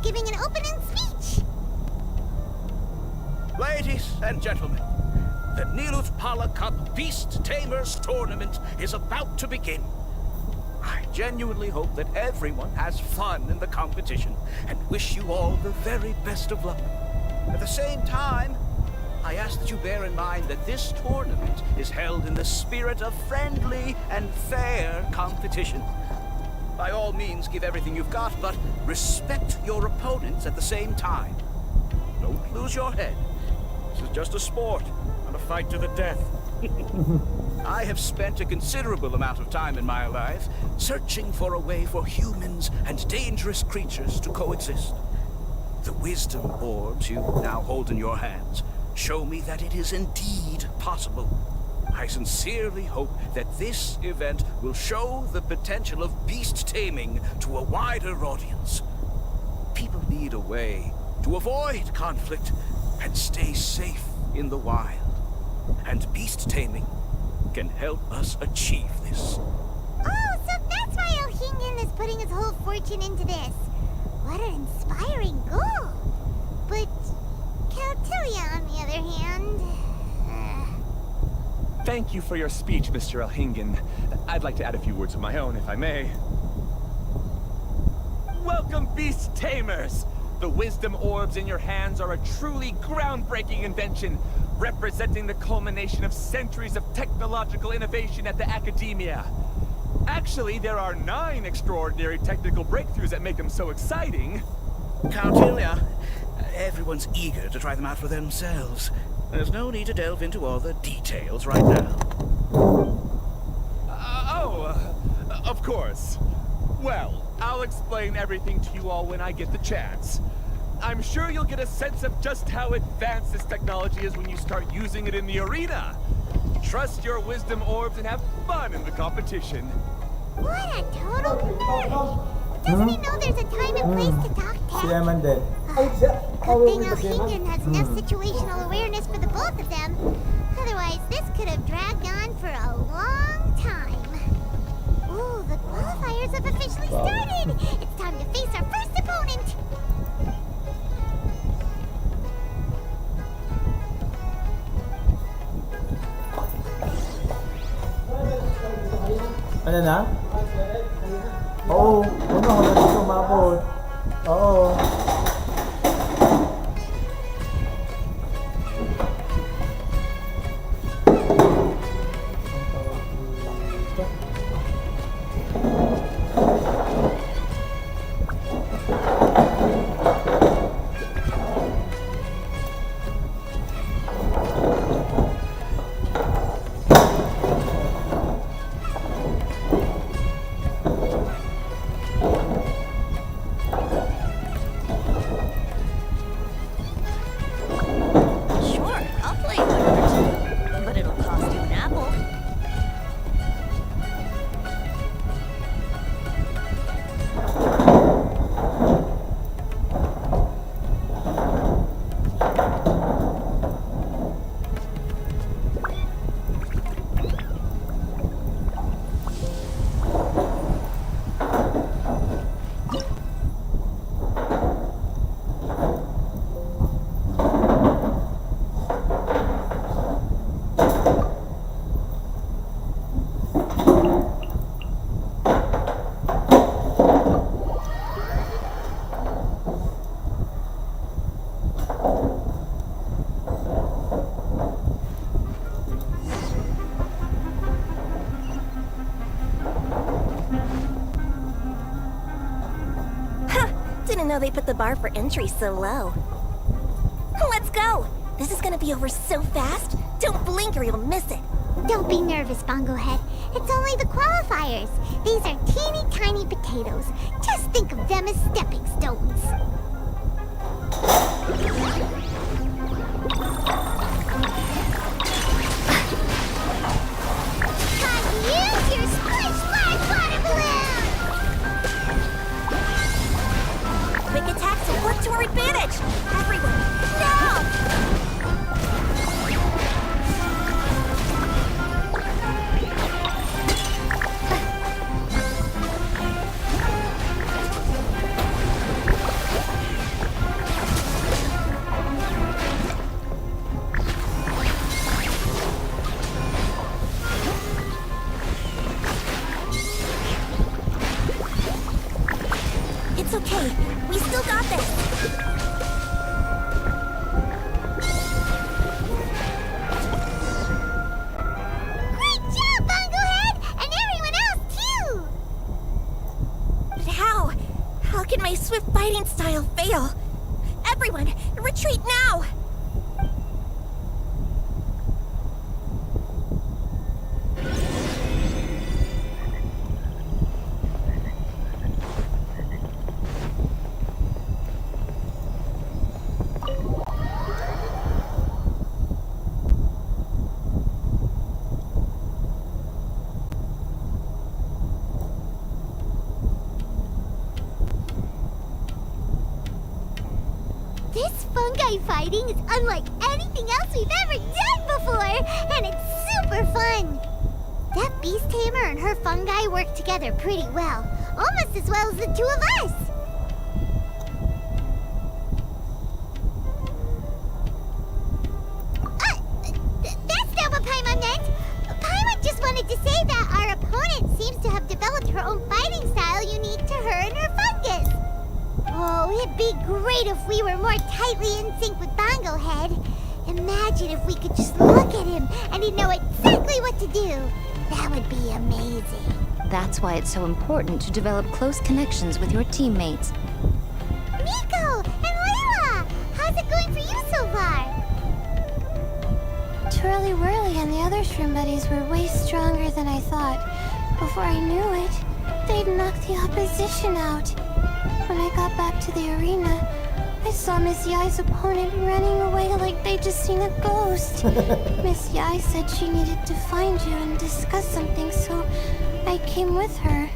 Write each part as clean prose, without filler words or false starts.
giving an opening speech. Ladies and gentlemen, the Niluth Pala Cup Beast Tamers Tournament is about to begin. I genuinely hope that everyone has fun in the competition and wish you all the very best of luck. At the same time, I ask that you bear in mind that this tournament is held in the spirit of friendly and fair competition. By all means, give everything you've got, but respect your opponents at the same time. Don't lose your head. This is just a sport, not a fight to the death. I have spent a considerable amount of time in my life searching for a way for humans and dangerous creatures to coexist. The wisdom orbs you now hold in your hands show me that it is indeed possible. I sincerely hope that this event will show the potential of beast taming to a wider audience. People need a way to avoid conflict and stay safe in the wild. And beast taming can help us achieve this. Oh, so that's why Elhingen is putting his whole fortune into this. What an inspiring goal. But Caltilia, on the other hand... Thank you for your speech, Mr. Elhingen. I'd like to add a few words of my own, if I may. Welcome, Beast Tamers! The wisdom orbs in your hands are a truly groundbreaking invention, representing the culmination of centuries of technological innovation at the academia. Actually, there are 9 extraordinary technical breakthroughs that make them so exciting. Caltilia, everyone's eager to try them out for themselves. There's no need to delve into all the details right now. Of course. Well, I'll explain everything to you all when I get the chance. I'm sure you'll get a sense of just how advanced this technology is when you start using it in the arena. Trust your wisdom orbs and have fun in the competition. What a total nerd! Doesn't he know there's a time and place to talk tech? Yaman din. Good thing Elhingen has enough situational awareness for the both of them. Otherwise, this could have dragged on for a long time. Ooh, the qualifiers have officially started! It's time to face our first opponent! Ano na? Oo. Una ko na dito umabot. Oo. Didn't know they put the bar for entry so low. Let's go! This is gonna be over so fast. Don't blink or you'll miss it. Don't be nervous, Bongo Head. It's only the qualifiers. These are teeny tiny potatoes. Just think of them as stepping stones. Time to use your splish splash water balloon! Quick attacks will work to our advantage! Everyone, now! fungi fighting is unlike anything else we've ever done before, and it's super fun. That beast tamer and her fungi work together pretty well, almost as well as the two of us. That's not what Paimon meant. Paimon just wanted to say that our opponent seems to have developed her own fighting style unique to her and her fungus. Oh, it'd be great if we were more tightly in sync with Bongo Head. Imagine if we could just look at him and he'd know exactly what to do. That would be amazing. That's why it's so important to develop close connections with your teammates. Nico and Layla! How's it going for you so far? Twirly Whirly and the other shroom buddies were way stronger than I thought. Before I knew it, they'd knocked the opposition out. When I got back to the arena, I saw Miss Yai's opponent running away like they'd just seen a ghost. Miss Yai said she needed to find you and discuss something, so I came with her.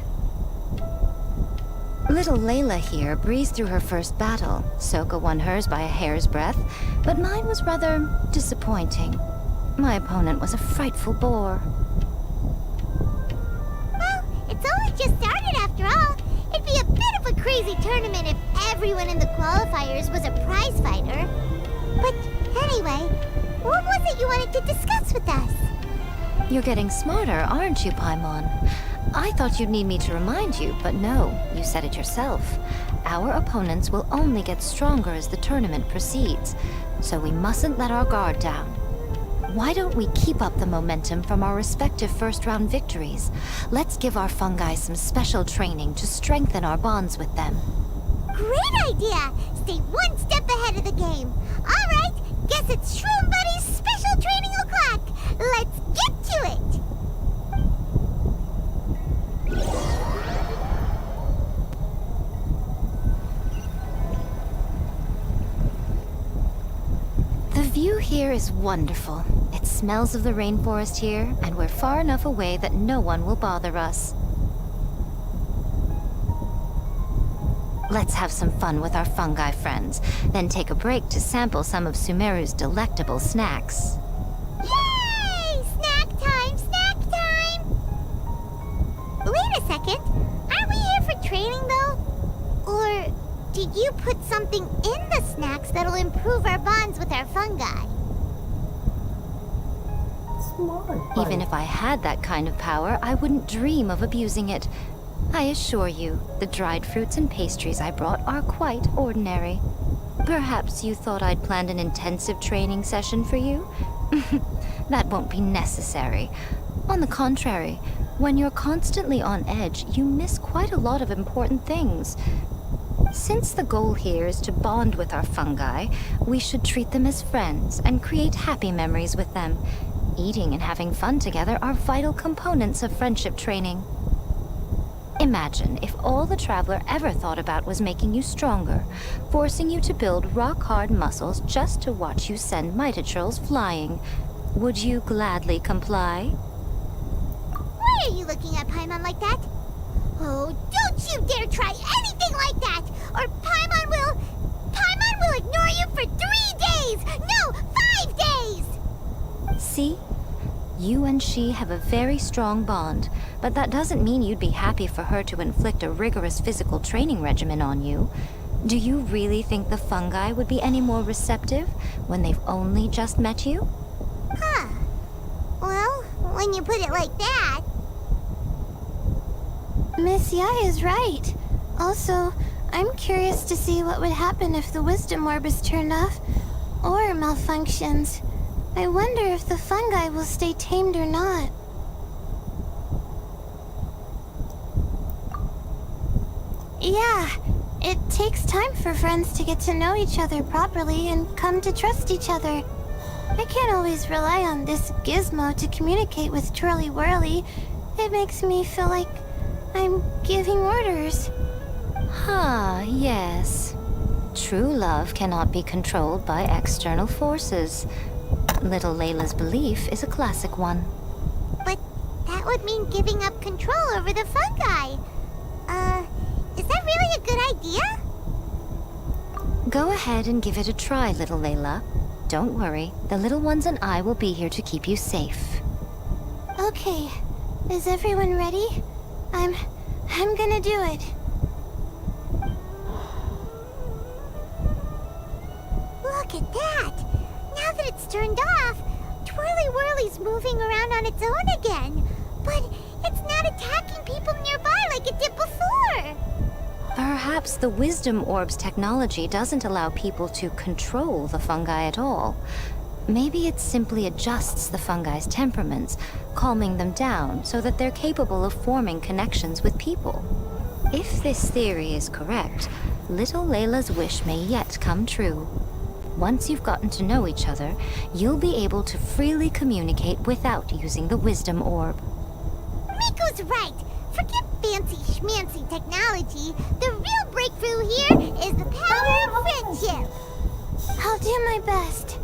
Little Layla here breezed through her first battle. Soka won hers by a hair's breadth, but mine was rather disappointing. My opponent was a frightful bore. Well, it's only just started after all. It'd be a bit of a crazy tournament if everyone in the qualifiers was a prize fighter. But anyway, what was it you wanted to discuss with us? You're getting smarter, aren't you, Paimon? I thought you'd need me to remind you, but no, you said it yourself. Our opponents will only get stronger as the tournament proceeds, so we mustn't let our guard down. Why don't we keep up the momentum from our respective first-round victories? Let's give our fungi some special training to strengthen our bonds with them. Great idea! Stay one step ahead of the game. All right, guess it's Shroom Buddy's special training o'clock. Let's get to it! The view here is wonderful. It smells of the rainforest here, and we're far enough away that no one will bother us. Let's have some fun with our fungi friends, then take a break to sample some of Sumeru's delectable snacks. Yay! Snack time! Snack time! Wait a second. Aren't we here for training, though? Or did you put something in the snacks that'll improve our bonds with our fungi? Smart. Even if I had that kind of power, I wouldn't dream of abusing it. I assure you, the dried fruits and pastries I brought are quite ordinary. Perhaps you thought I'd planned an intensive training session for you? That won't be necessary. On the contrary, when you're constantly on edge, you miss quite a lot of important things. Since the goal here is to bond with our fungi, we should treat them as friends and create happy memories with them. Eating and having fun together are vital components of friendship training. Imagine if all the Traveler ever thought about was making you stronger, forcing you to build rock-hard muscles just to watch you send Mitatrolls flying. Would you gladly comply? Why are you looking at Paimon like that? Oh, don't you dare try anything like that! Or Paimon will ignore you for 3 days! No, 5 days! See? You and she have a very strong bond, but that doesn't mean you'd be happy for her to inflict a rigorous physical training regimen on you. Do you really think the fungi would be any more receptive when they've only just met you? Huh. Well, when you put it like that... Miss Yai is right. Also, I'm curious to see what would happen if the wisdom orb is turned off or malfunctions. I wonder if the fungi will stay tamed or not. Yeah, it takes time for friends to get to know each other properly and come to trust each other. I can't always rely on this gizmo to communicate with Twirly Whirly. It makes me feel like I'm giving orders. Yes. True love cannot be controlled by external forces. Little Layla's belief is a classic one. But that would mean giving up control over the fungi. Is that really a good idea? Go ahead and give it a try, little Layla. Don't worry, the little ones and I will be here to keep you safe. Okay. Is everyone ready? I'm gonna do it. Look at that! Now that it's turned off, Twirly Whirly's moving around on its own again. But it's not attacking people nearby like it did before! Perhaps the Wisdom Orb's technology doesn't allow people to control the fungi at all. Maybe it simply adjusts the fungi's temperaments, calming them down so that they're capable of forming connections with people. If this theory is correct, little Layla's wish may yet come true. Once you've gotten to know each other, you'll be able to freely communicate without using the Wisdom Orb. Miko's right! Forget fancy schmancy technology. The real breakthrough here is the power of friendship! I'll do my best.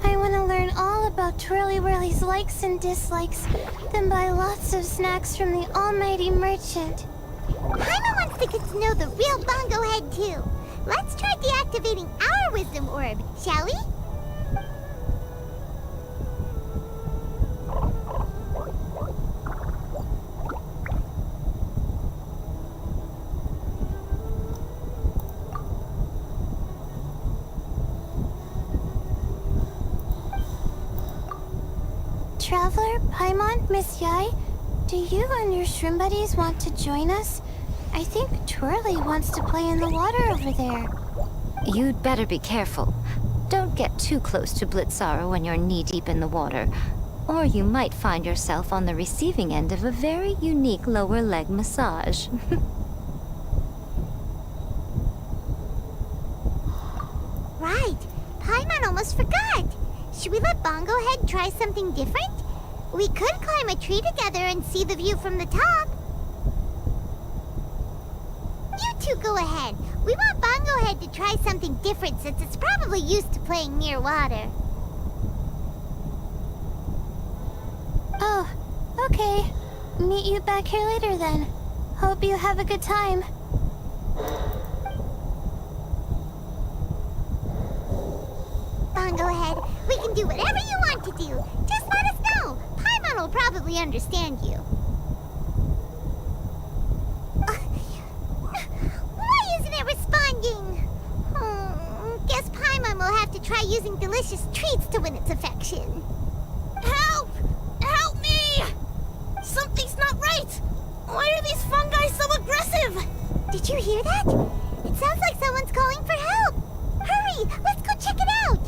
I want to learn all about Twirly Whirly's likes and dislikes, then buy lots of snacks from the almighty merchant. Paimon wants to get to know the real Bongo Head too. Let's try deactivating our Wisdom Orb, shall we? Traveler, Paimon, Miss Yai, do you and your shrimp buddies want to join us? I think Twirly wants to play in the water over there. You'd better be careful. Don't get too close to Blitzara when you're knee-deep in the water, or you might find yourself on the receiving end of a very unique lower leg massage. Right. Paimon almost forgot. Should we let Bongo Head try something different? We could climb a tree together and see the view from the top. You two go ahead. We want Bongo Head to try something different since it's probably used to playing near water. Oh, okay. Meet you back here later then. Hope you have a good time. Bongo Head, we can do whatever you want to do. Just let us know. Paimon will probably understand you. Why isn't it responding? Guess Paimon will have to try using delicious treats to win its affection. Help! Help me! Something's not right! Why are these fungi so aggressive? Did you hear that? It sounds like someone's calling for help. Hurry, let's go check it out.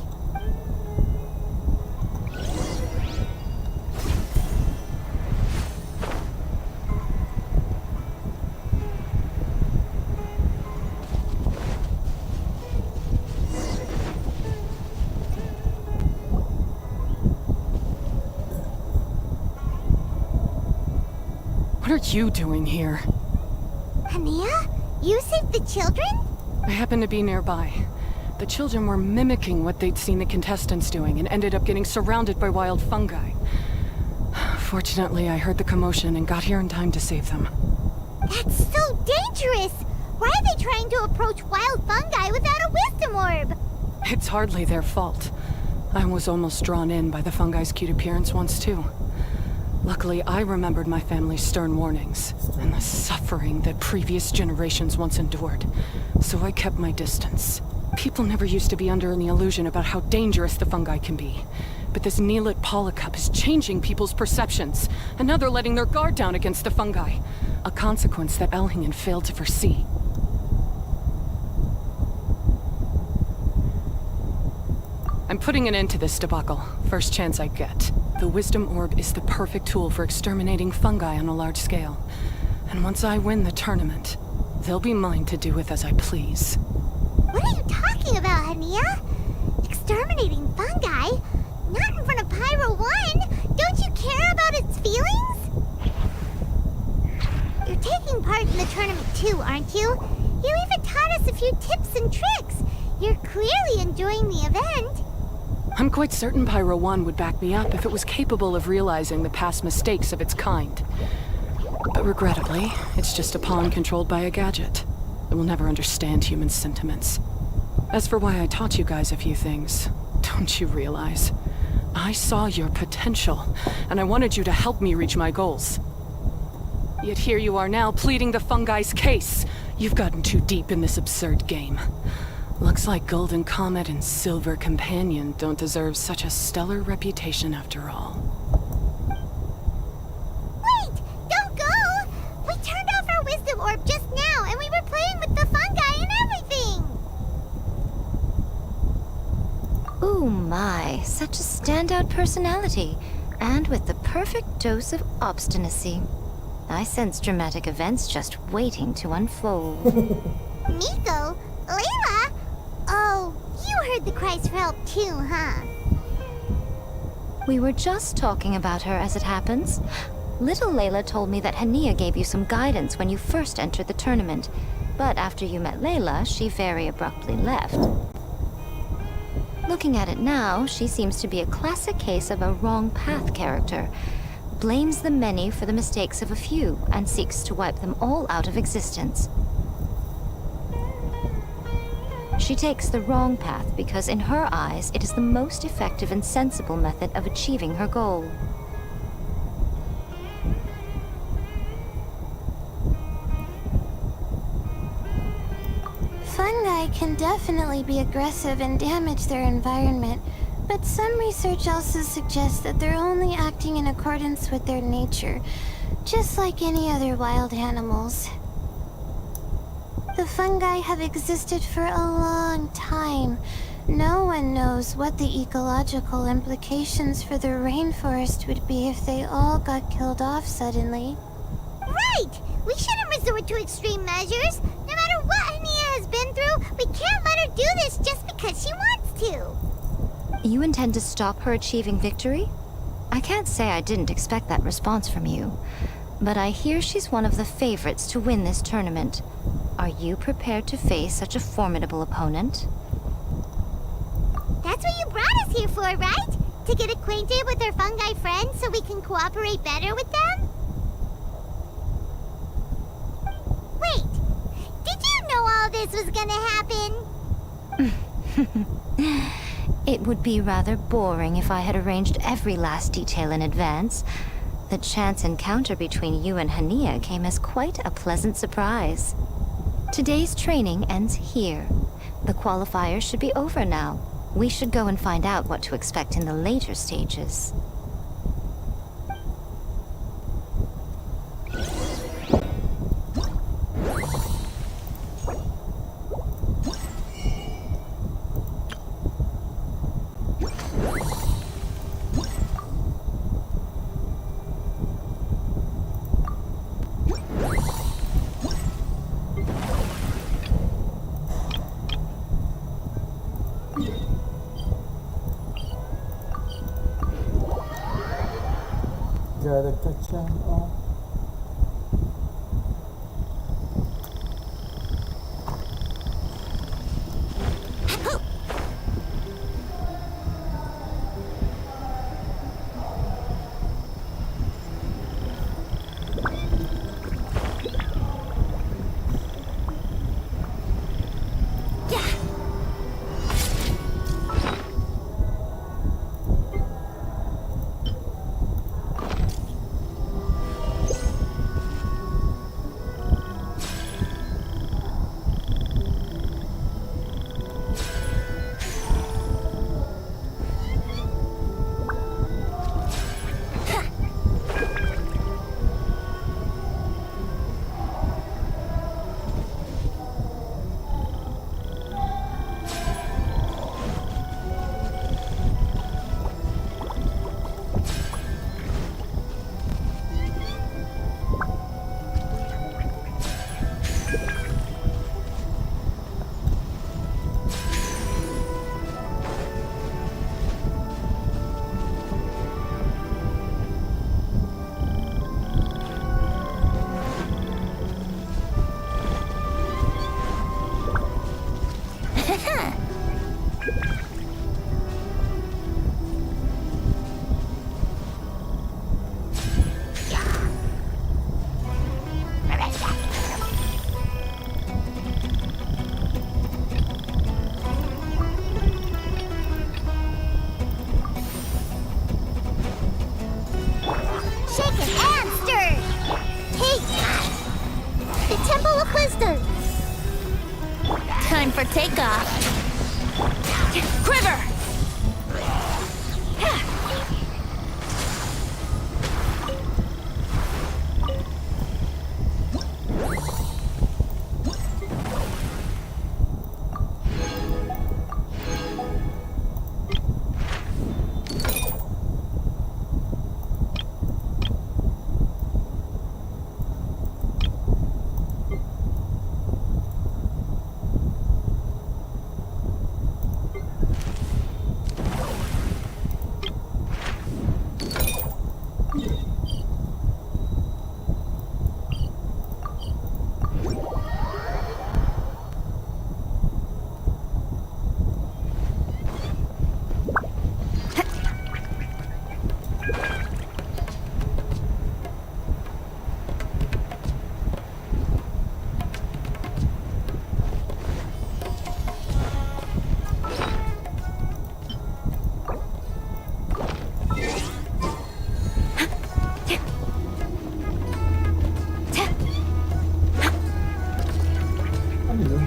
What are you doing here? Hania, you saved the children? I happened to be nearby. The children were mimicking what they'd seen the contestants doing and ended up getting surrounded by wild fungi. Fortunately, I heard the commotion and got here in time to save them. That's so dangerous! Why are they trying to approach wild fungi without a wisdom orb? It's hardly their fault. I was almost drawn in by the fungi's cute appearance once too. Luckily, I remembered my family's stern warnings and the suffering that previous generations once endured, so I kept my distance. People never used to be under any illusion about how dangerous the fungi can be. But this Neelit polycup is changing people's perceptions, and now they're letting their guard down against the fungi. A consequence that Elhingen failed to foresee. I'm putting an end to this debacle, first chance I get. The Wisdom Orb is the perfect tool for exterminating fungi on a large scale. And once I win the tournament, they'll be mine to do with as I please. What are you talking about, Hania? Exterminating fungi? Not in front of Pyro 1! Don't you care about its feelings? You're taking part in the tournament too, aren't you? You even taught us a few tips and tricks. You're clearly enjoying the event. I'm quite certain Pyro 1 would back me up if it was capable of realizing the past mistakes of its kind. But regrettably, it's just a pawn controlled by a gadget. It will never understand human sentiments. As for why I taught you guys a few things, don't you realize? I saw your potential, and I wanted you to help me reach my goals. Yet here you are now, pleading the fungi's case. You've gotten too deep in this absurd game. Looks like Golden Comet and Silver Companion don't deserve such a stellar reputation after all. Wait! Don't go! We turned off our wisdom orb just now, and we were playing with the fungi and everything! Ooh my, such a standout personality, and with the perfect dose of obstinacy. I sense dramatic events just waiting to unfold. Nico? Layla? Oh, you heard the cries for help too, huh? We were just talking about her as it happens. Little Layla told me that Hania gave you some guidance when you first entered the tournament, but after you met Layla, she very abruptly left. Looking at it now, she seems to be a classic case of a wrong path character. Blames the many for the mistakes of a few, and seeks to wipe them all out of existence. She takes the wrong path because in her eyes, it is the most effective and sensible method of achieving her goal. Fungi can definitely be aggressive and damage their environment, but some research also suggests that they're only acting in accordance with their nature, just like any other wild animals. The fungi have existed for a long time. No one knows what the ecological implications for the rainforest would be if they all got killed off suddenly. Right! We shouldn't resort to extreme measures. No matter what Hania has been through, we can't let her do this just because she wants to. You intend to stop her achieving victory? I can't say I didn't expect that response from you, but I hear she's one of the favorites to win this tournament. Are you prepared to face such a formidable opponent? That's what you brought us here for, right? To get acquainted with our fungi friends so we can cooperate better with them? Wait, did you know all this was gonna happen? It would be rather boring if I had arranged every last detail in advance. The chance encounter between you and Hania came as quite a pleasant surprise. Today's training ends here. The qualifiers should be over now. We should go and find out what to expect in the later stages. Gotta catch them all. for takeoff. Quiver! Ano yun?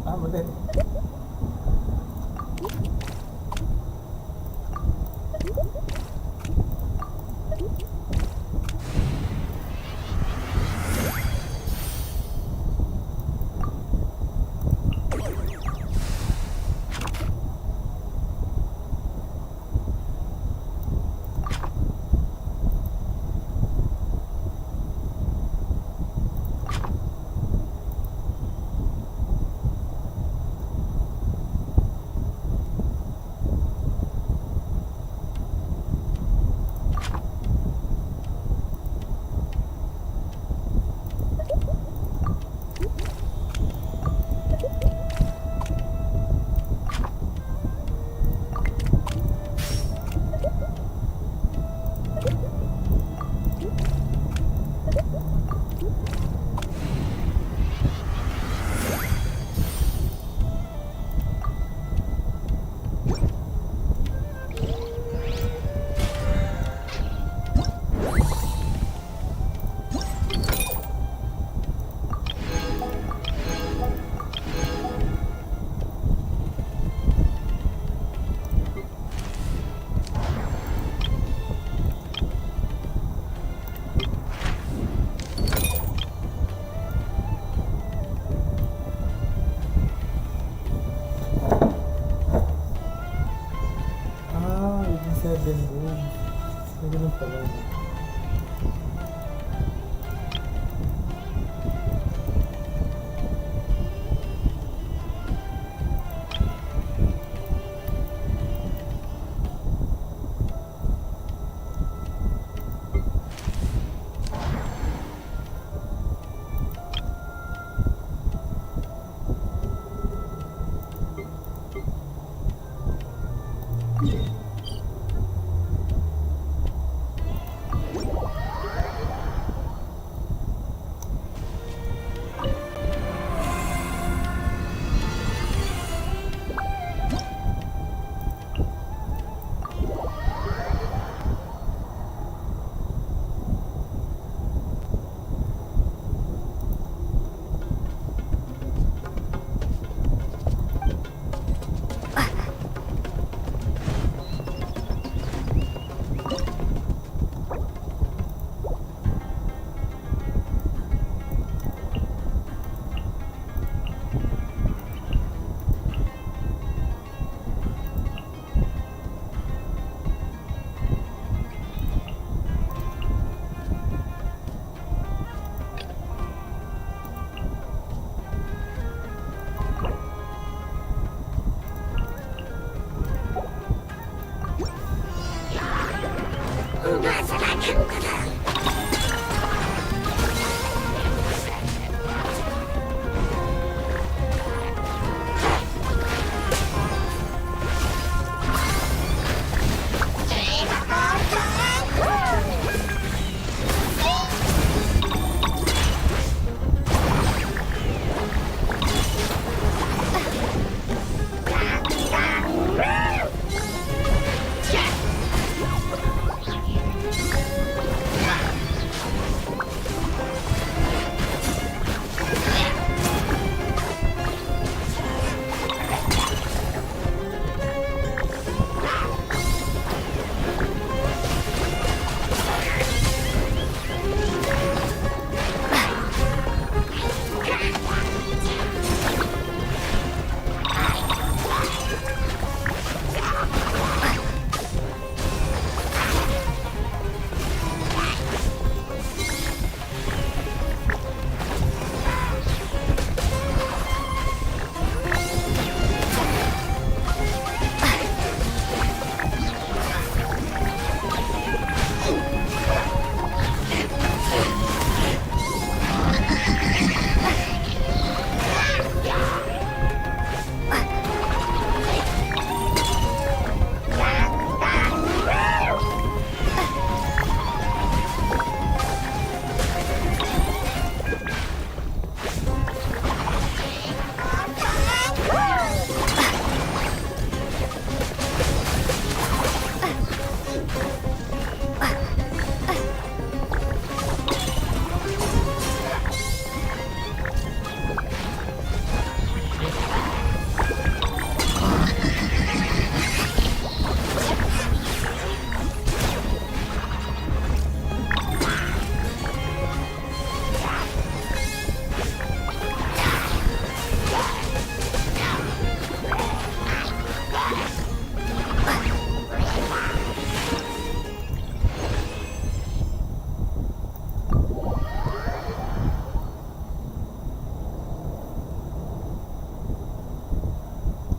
Tama din.